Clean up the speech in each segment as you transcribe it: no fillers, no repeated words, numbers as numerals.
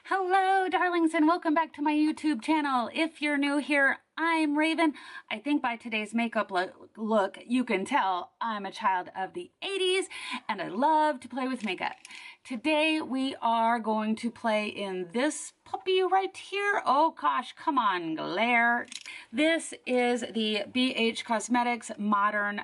Hello, darlings, and welcome back to my YouTube channel. If you're new here, I'm Raven. I think by today's makeup look, you can tell I'm a child of the 80s, and I love to play with makeup. Today, we are going to play in this puppy right here. Oh gosh, come on, glare. This is the BH Cosmetics Modern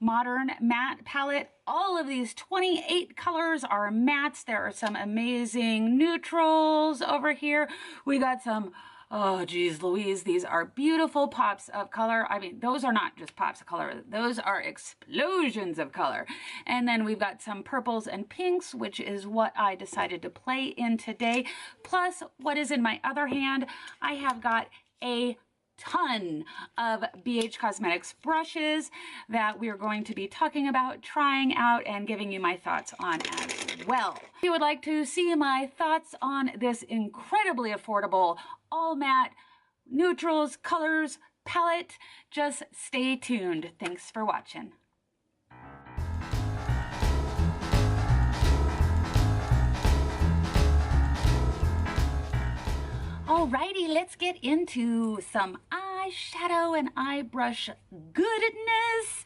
Matte Palette. All of these 28 colors are mattes. There are some amazing neutrals over here. We got some, oh geez Louise, these are beautiful pops of color. I mean, those are not just pops of color, those are explosions of color. And then we've got some purples and pinks, which is what I decided to play in today. Plus, what is in my other hand, I have got a ton of BH Cosmetics brushes that we are going to be talking about, trying out, and giving you my thoughts on as well. If you would like to see my thoughts on this incredibly affordable all matte neutrals colors palette, just stay tuned. Thanks for watching. Alrighty, let's get into some eyeshadow and eye brush goodness.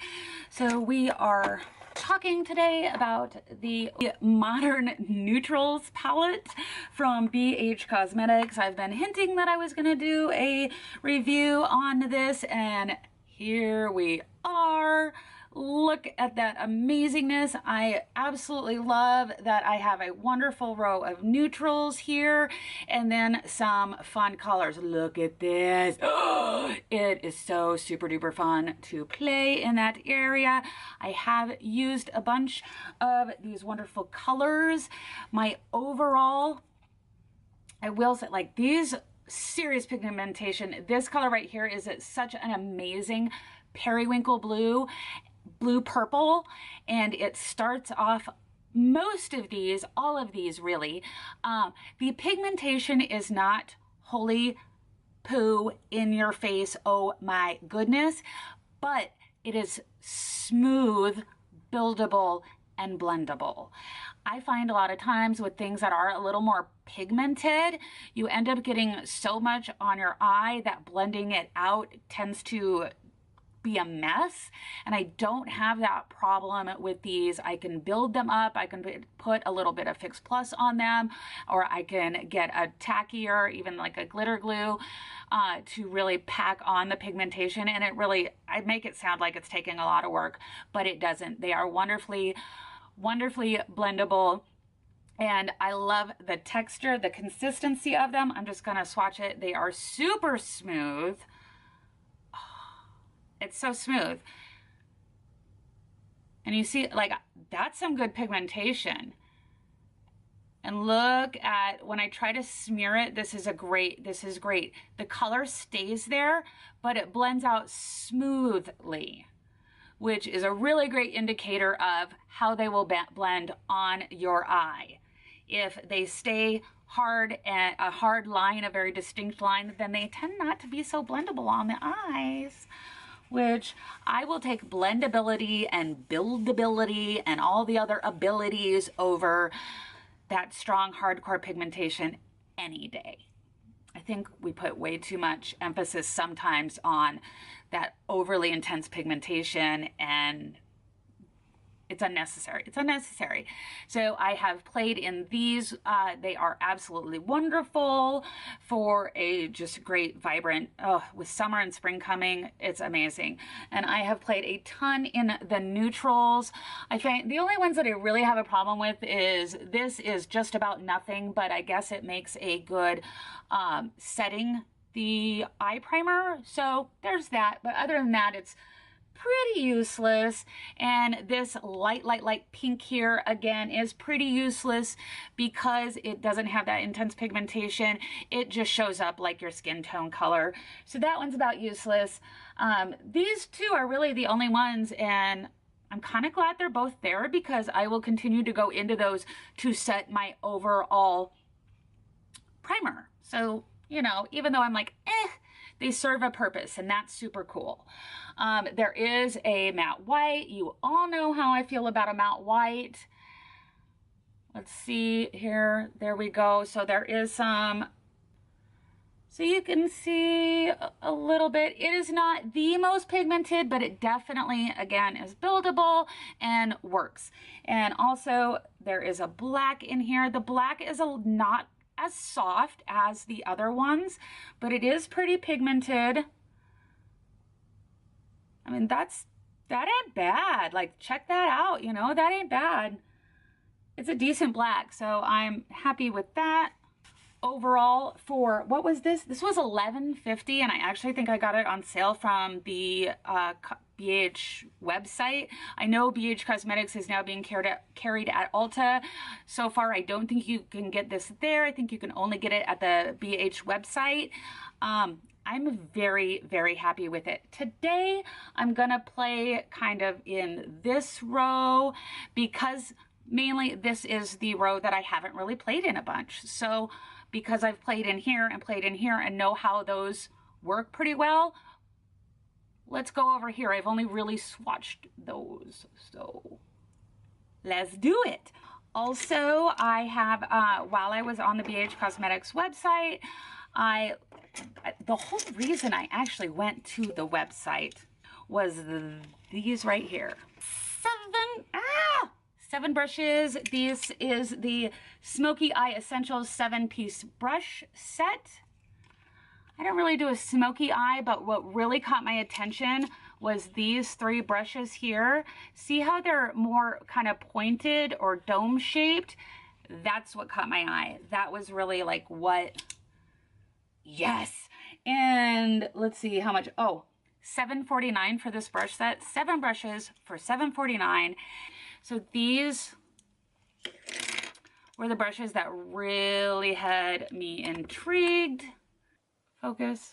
So we are talking today about the Modern Neutrals palette from BH Cosmetics. I've been hinting that I was going to do a review on this, and here we are. Look at that amazingness. I absolutely love that I have a wonderful row of neutrals here and then some fun colors. Look at this. Oh, it is so super duper fun to play in that area. I have used a bunch of these wonderful colors. My overall, I will say, like, these serious pigmentation. This color right here is such an amazing periwinkle blue purple, and it starts off most of these, all of these really. The pigmentation is not holy poo in your face, oh my goodness, but it is smooth, buildable, and blendable. I find a lot of times with things that are a little more pigmented, you end up getting so much on your eye that blending it out tends to be a mess, and I don't have that problem with these. I can build them up, I can put a little bit of Fix Plus on them, or I can get a tackier, even like a glitter glue, to really pack on the pigmentation, and I make it sound like it's taking a lot of work, but it doesn't. They are wonderfully blendable, and I love the texture, the consistency of them. I'm just gonna swatch it. They are super smooth. It's so smooth. And you see, like, that's some good pigmentation. And look at, when I try to smear it, this is great. The color stays there, but it blends out smoothly, which is a really great indicator of how they will blend on your eye. If they stay hard and a hard line, a very distinct line, then they tend not to be so blendable on the eyes, which I will take blendability and buildability and all the other abilities over that strong hardcore pigmentation any day. I think we put way too much emphasis sometimes on that overly intense pigmentation, and it's unnecessary. It's unnecessary. So I have played in these. They are absolutely wonderful for a just great, vibrant, with summer and spring coming, it's amazing. And I have played a ton in the neutrals. I find the only ones that I really have a problem with is this is just about nothing, but I guess it makes a good setting the eye primer. So there's that. But other than that, it's pretty useless. And this light pink here again is pretty useless because it doesn't have that intense pigmentation. It just shows up like your skin tone color. So that one's about useless. These two are really the only ones, and I'm kind of glad they're both there because I will continue to go into those to set my overall primer. So, you know, even though I'm like, they serve a purpose, and that's super cool. There is a matte white. You all know how I feel about a matte white. Let's see here. There we go. So there is some, so you can see a little bit. It is not the most pigmented, but it definitely, again, is buildable and works. And also there is a black in here. The black is not as soft as the other ones, but it is pretty pigmented. I mean, that ain't bad. Like, check that out, you know, that ain't bad. It's a decent black, so I'm happy with that. Overall, for, what was this? This was $11.50, and I actually think I got it on sale from the BH website. I know BH Cosmetics is now being carried at Ulta. So far, I don't think you can get this there. I think you can only get it at the BH website. I'm very, very happy with it. Today, I'm gonna play kind of in this row because mainly this is the row that I haven't really played in a bunch. So because I've played in here and know how those work pretty well, let's go over here. I've only really swatched those, so let's do it. Also, I have, while I was on the BH Cosmetics website, the whole reason I actually went to the website was these right here. Seven brushes. This is the Smokey Eye Essentials 7-piece brush set. I don't really do a smoky eye, but what really caught my attention was these 3 brushes here. See how they're more kind of pointed or dome shaped? That's what caught my eye. That was really like what, yes. And let's see how much, oh, $7.49 for this brush set. 7 brushes for $7.49. So these were the brushes that really had me intrigued. Focus.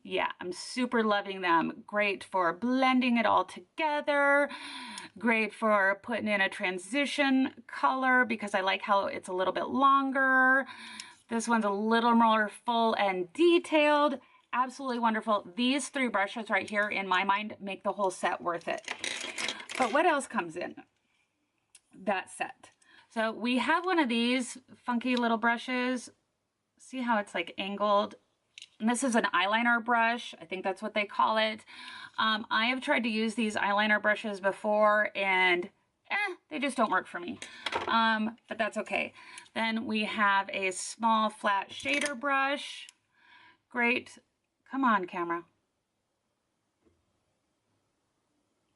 Yeah, I'm super loving them. Great for blending it all together. Great for putting in a transition color because I like how it's a little bit longer. This one's a little more full and detailed. Absolutely wonderful. These 3 brushes right here, in my mind, make the whole set worth it. But what else comes in that set? So we have one of these funky little brushes. See how it's like angled? And this is an eyeliner brush. I think that's what they call it. I have tried to use these eyeliner brushes before and they just don't work for me. But that's okay. Then we have a small flat shader brush. Great. Come on, camera.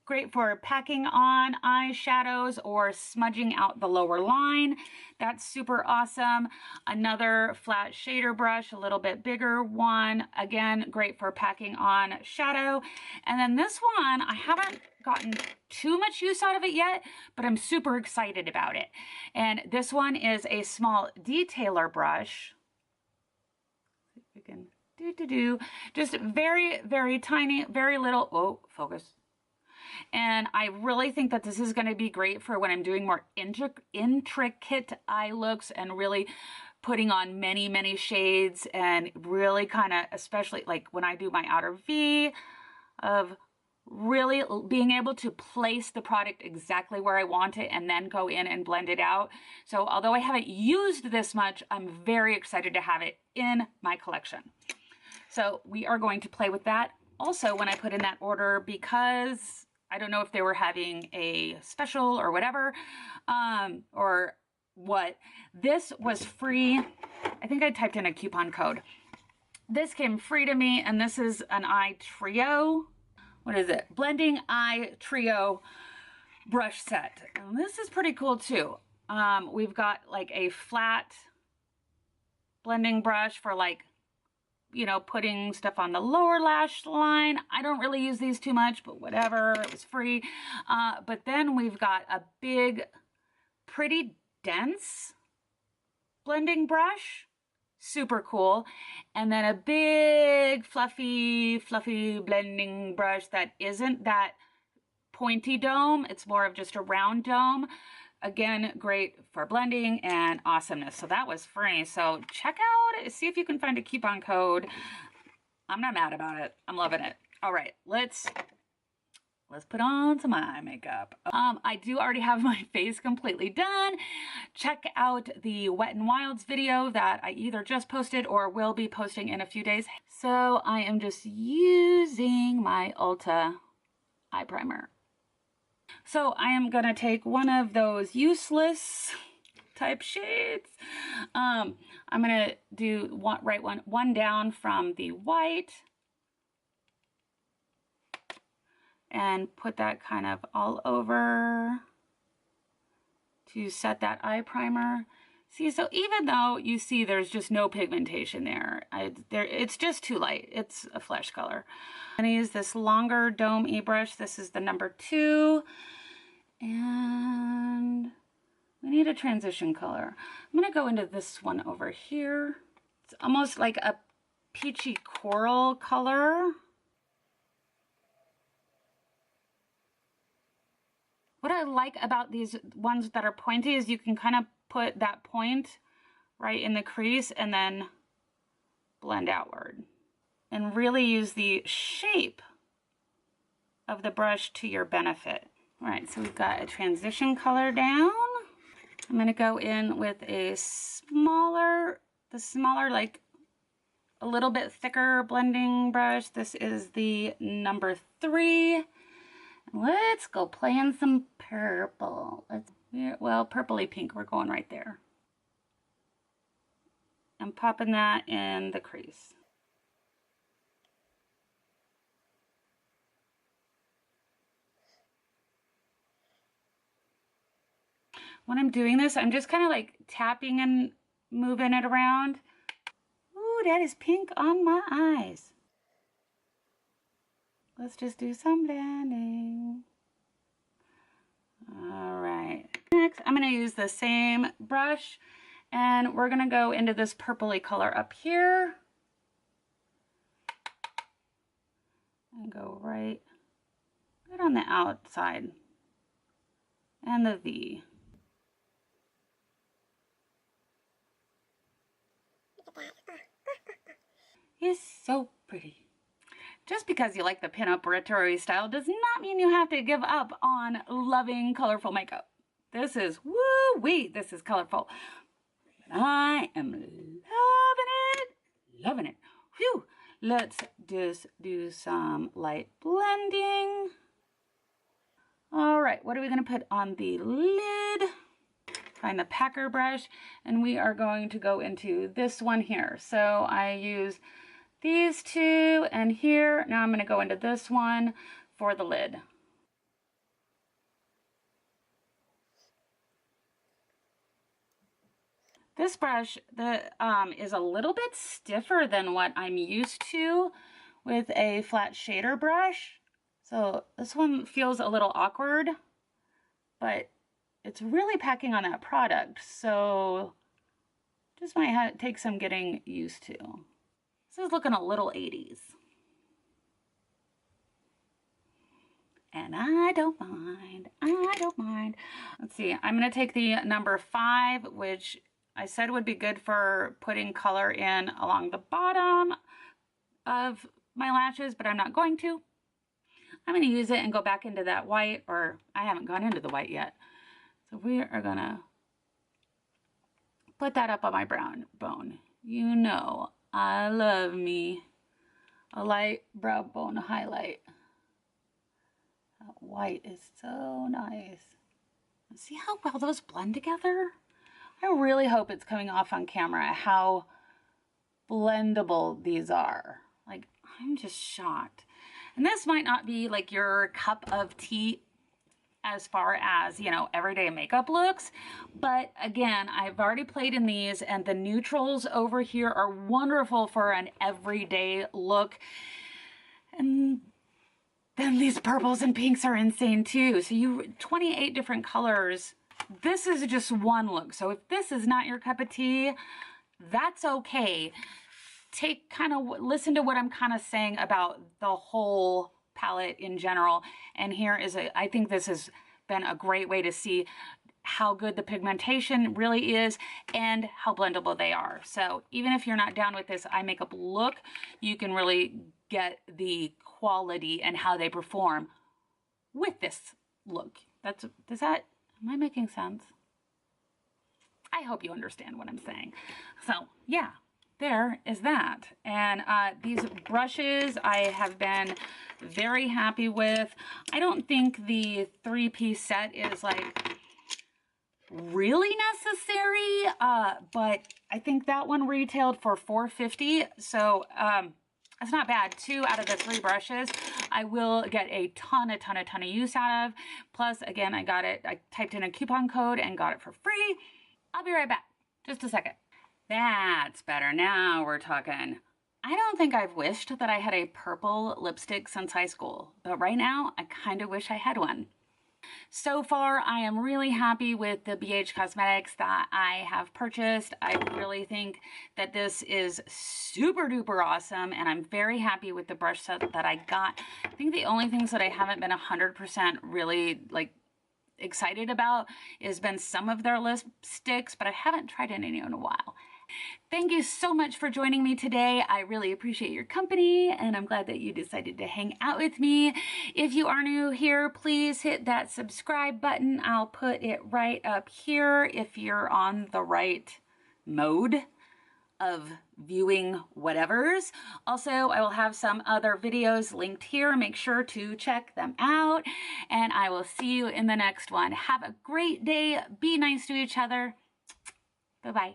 Great for packing on eyeshadows or smudging out the lower line. That's super awesome. Another flat shader brush, a little bit bigger one. Again, great for packing on shadow. And then this one, I haven't gotten too much use out of it yet, but I'm super excited about it. And this one is a small detailer brush. See if we can just very, very tiny, very little. Oh, focus. And I really think that this is going to be great for when I'm doing more intricate eye looks and really putting on many, many shades and really kind of, especially like when I do my outer V, of really being able to place the product exactly where I want it and then go in and blend it out. So although I haven't used this much, I'm very excited to have it in my collection. So we are going to play with that also when I put in that order, because I don't know if they were having a special or whatever, or what. This was free. I think I typed in a coupon code. This came free to me, and this is an eye trio. What is it? Blending Eye Trio brush set. And this is pretty cool too. We've got like a flat blending brush for like, you know, putting stuff on the lower lash line. I don't really use these too much, but whatever, it was free. But then we've got a big, pretty dense blending brush. Super cool. And then a big fluffy blending brush that isn't that pointy dome. It's more of just a round dome. Again, great for blending and awesomeness. So that was free. So check out, see if you can find a coupon code. I'm not mad about it. I'm loving it. All right, let's let's put on some eye makeup. I do already have my face completely done. Check out the Wet n Wilds video that I either just posted or will be posting in a few days. So I am just using my Ulta eye primer. So I am gonna take one of those useless type shades. I'm gonna do one down from the white and put that kind of all over to set that eye primer. See, so even though you see there's just no pigmentation there, it's just too light. It's a flesh color. I'm gonna use this longer dome-y brush. This is the number 2. And we need a transition color. I'm gonna go into this one over here. It's almost like a peachy coral color. What I like about these ones that are pointy is you can kind of put that point right in the crease and then blend outward. And really use the shape of the brush to your benefit. All right, so we've got a transition color down. I'm gonna go in with a smaller, like a little bit thicker blending brush. This is the number 3. Let's go play in some purple. Well, purpley pink, we're going right there. I'm popping that in the crease. When I'm doing this, I'm just kind of like tapping and moving it around. Ooh, that is pink on my eyes. Let's just do some blending. All right. Next, I'm going to use the same brush, and we're going to go into this purpley color up here. And go right on the outside. And the V. It's so pretty. Just because you like the pinup retro style does not mean you have to give up on loving colorful makeup. This is woo-wee, this is colorful. I am loving it. Phew. Let's just do some light blending. All right, what are we gonna put on the lid? Find the packer brush, and we are going to go into this one here. So I use these 2 and here. Now I'm going to go into this one for the lid. This brush is a little bit stiffer than what I'm used to with a flat shader brush. So this one feels a little awkward, but it's really packing on that product. So just might take some getting used to. This is looking a little 80s. And I don't mind, I don't mind. Let's see, I'm gonna take the number 5, which I said would be good for putting color in along the bottom of my lashes, but I'm not going to. I'm gonna use it and go back into that white, or I haven't gone into the white yet. So we are gonna put that up on my brown bone. You know, I love me a light brow bone highlight. That white is so nice. See how well those blend together? I really hope it's coming off on camera how blendable these are. Like, I'm just shocked. And this might not be like your cup of tea as far as, you know, everyday makeup looks. But again, I've already played in these, and the neutrals over here are wonderful for an everyday look. And then these purples and pinks are insane too. So 28 different colors. This is just one look. So if this is not your cup of tea, that's okay. Listen to what I'm kind of saying about the whole palette in general. And here is I think this has been a great way to see how good the pigmentation really is and how blendable they are. So even if you're not down with this eye makeup look, you can really get the quality and how they perform with this look. Am I making sense? I hope you understand what I'm saying. So yeah, there is that. And these brushes I have been very happy with. I don't think the 3-piece set is like really necessary, but I think that one retailed for $4.50. So that's not bad. 2 out of the 3 brushes I will get a ton of use out of. Plus, again, I typed in a coupon code and got it for free. I'll be right back. Just a second. That's better. Now we're talking. I don't think I've wished that I had a purple lipstick since high school, but right now I kind of wish I had one. So far, I am really happy with the BH Cosmetics that I have purchased. I really think that this is super duper awesome, and I'm very happy with the brush set that I got. I think the only things that I haven't been 100% really like excited about has been some of their lipsticks, but I haven't tried any in a while. Thank you so much for joining me today. I really appreciate your company, and I'm glad that you decided to hang out with me. If you are new here, please hit that subscribe button. I'll put it right up here if you're on the right mode of viewing whatevers. Also, I will have some other videos linked here. Make sure to check them out, and I will see you in the next one. Have a great day. Be nice to each other. Bye-bye.